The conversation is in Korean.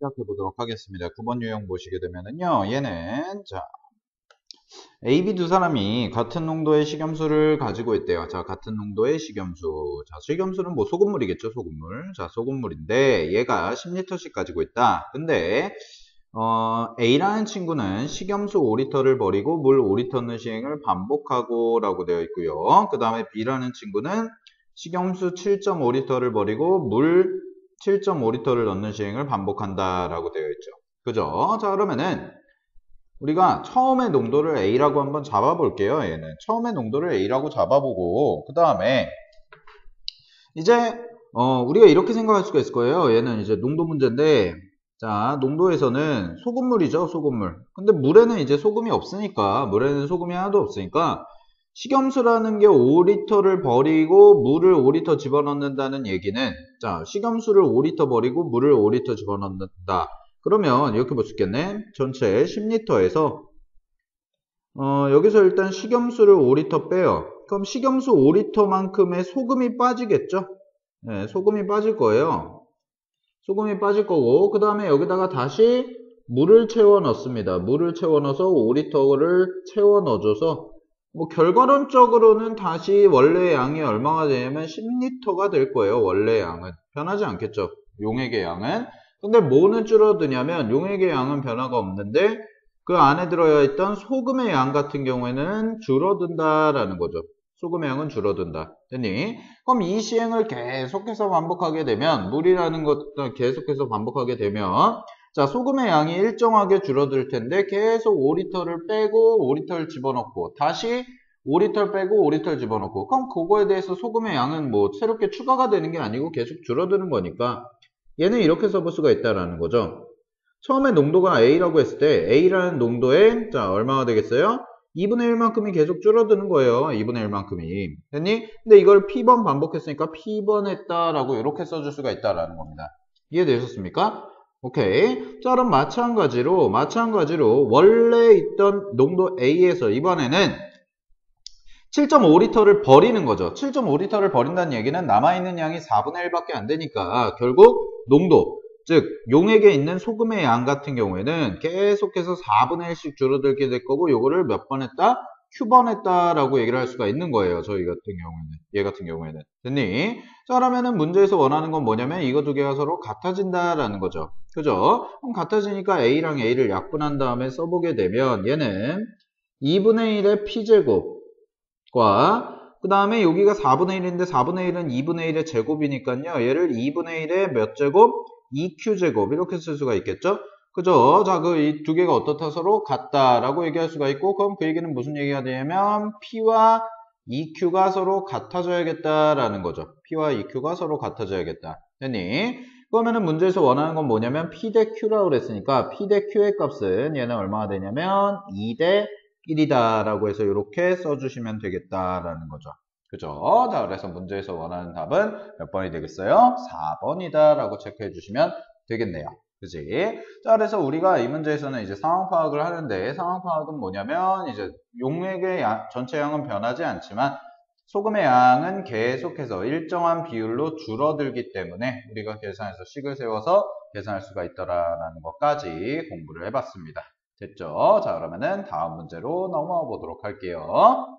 시작해 보도록 하겠습니다. 9번 유형 보시게 되면은요, 얘는, 자, A, B 두 사람이 같은 농도의 식염수를 가지고 있대요. 자, 같은 농도의 식염수. 자, 식염수는 뭐 소금물이겠죠, 소금물. 자, 소금물인데, 얘가 10리터씩 가지고 있다. 근데, A라는 친구는 식염수 5리터를 버리고 물 5리터 넣는 시행을 반복하고 라고 되어 있고요. 그 다음에 B라는 친구는 식염수 7.5리터를 버리고 물 7.5리터를 넣는 시행을 반복한다 라고 되어 있죠. 그죠? 자, 그러면은 우리가 처음에 농도를 A라고 한번 잡아볼게요. 얘는 처음에 농도를 A라고 잡아보고 그 다음에 이제 우리가 이렇게 생각할 수가 있을 거예요. 얘는 이제 농도 문제인데, 자, 농도에서는 소금물이죠, 소금물. 근데 물에는 이제 소금이 없으니까, 물에는 소금이 하나도 없으니까 식염수라는 게 5리터를 버리고 물을 5리터 집어넣는다는 얘기는, 자, 식염수를 5리터 버리고 물을 5리터 집어넣는다. 그러면 이렇게 볼 수 있겠네. 전체 10리터에서 여기서 일단 식염수를 5리터 빼요. 그럼 식염수 5리터만큼의 소금이 빠지겠죠? 네, 소금이 빠질 거예요. 소금이 빠질 거고, 그 다음에 여기다가 다시 물을 채워 넣습니다. 물을 채워 넣어서 5리터를 채워 넣어줘서, 뭐, 결과론적으로는 다시 원래 양이 얼마가 되냐면 10리터가 될 거예요. 원래 양은. 변하지 않겠죠. 용액의 양은. 근데 뭐는 줄어드냐면, 용액의 양은 변화가 없는데, 그 안에 들어야 있던 소금의 양 같은 경우에는 줄어든다라는 거죠. 소금의 양은 줄어든다. 됐니? 그럼 이 시행을 계속해서 반복하게 되면, 물이라는 것도 계속해서 반복하게 되면, 자, 소금의 양이 일정하게 줄어들 텐데, 계속 5리터를 빼고 5리터를 집어넣고, 다시 5리터를 빼고 5리터를 집어넣고, 그럼 그거에 대해서 소금의 양은 뭐 새롭게 추가가 되는 게 아니고 계속 줄어드는 거니까, 얘는 이렇게 써볼 수가 있다라는 거죠. 처음에 농도가 A라고 했을 때 A라는 농도에 자 얼마가 되겠어요? 2분의 1만큼이 계속 줄어드는 거예요. 2분의 1만큼이. 됐니? 근데 이걸 P번 반복했으니까 P번 했다라고 이렇게 써줄 수가 있다라는 겁니다. 이해되셨습니까? 오케이. 자, 그럼 마찬가지로 원래 있던 농도 A에서 이번에는 7.5리터를 버리는 거죠. 7.5리터를 버린다는 얘기는 남아있는 양이 4분의 1밖에 안 되니까 결국 농도, 즉 용액에 있는 소금의 양 같은 경우에는 계속해서 4분의 1씩 줄어들게 될 거고 요거를 몇 번 했다? Q번 했다라고 얘기를 할 수가 있는 거예요. 저희 같은 경우에는. 얘 같은 경우에는. 됐니? 자, 그러면은 문제에서 원하는 건 뭐냐면 이거 두 개가 서로 같아진다라는 거죠. 그죠? 그럼 같아지니까 A랑 A를 약분한 다음에 써보게 되면 얘는 2분의 1의 P제곱 그 다음에 여기가 4분의 1인데 4분의 1은 2분의 1의 제곱이니까요. 얘를 2분의 1의 몇 제곱? 2Q제곱 이렇게 쓸 수가 있겠죠? 그죠? 자, 그 이 두 개가 어떻다 서로 같다라고 얘기할 수가 있고 그럼 그 얘기는 무슨 얘기가 되냐면 P와 EQ가 서로 같아져야겠다라는 거죠. P와 EQ가 서로 같아져야겠다. 됐니? 그러면은 문제에서 원하는 건 뭐냐면 P 대 Q라고 그랬으니까 P 대 Q의 값은 얘는 얼마가 되냐면 2 대 1이다 라고 해서 이렇게 써주시면 되겠다라는 거죠. 그죠? 자, 그래서 문제에서 원하는 답은 몇 번이 되겠어요? 4번이다 라고 체크해 주시면 되겠네요. 그지? 자, 그래서 우리가 이 문제에서는 이제 상황 파악을 하는데 상황 파악은 뭐냐면 이제 용액의 전체 양은 변하지 않지만 소금의 양은 계속해서 일정한 비율로 줄어들기 때문에 우리가 계산해서 식을 세워서 계산할 수가 있더라라는 것까지 공부를 해봤습니다. 됐죠? 자, 그러면은 다음 문제로 넘어가 보도록 할게요.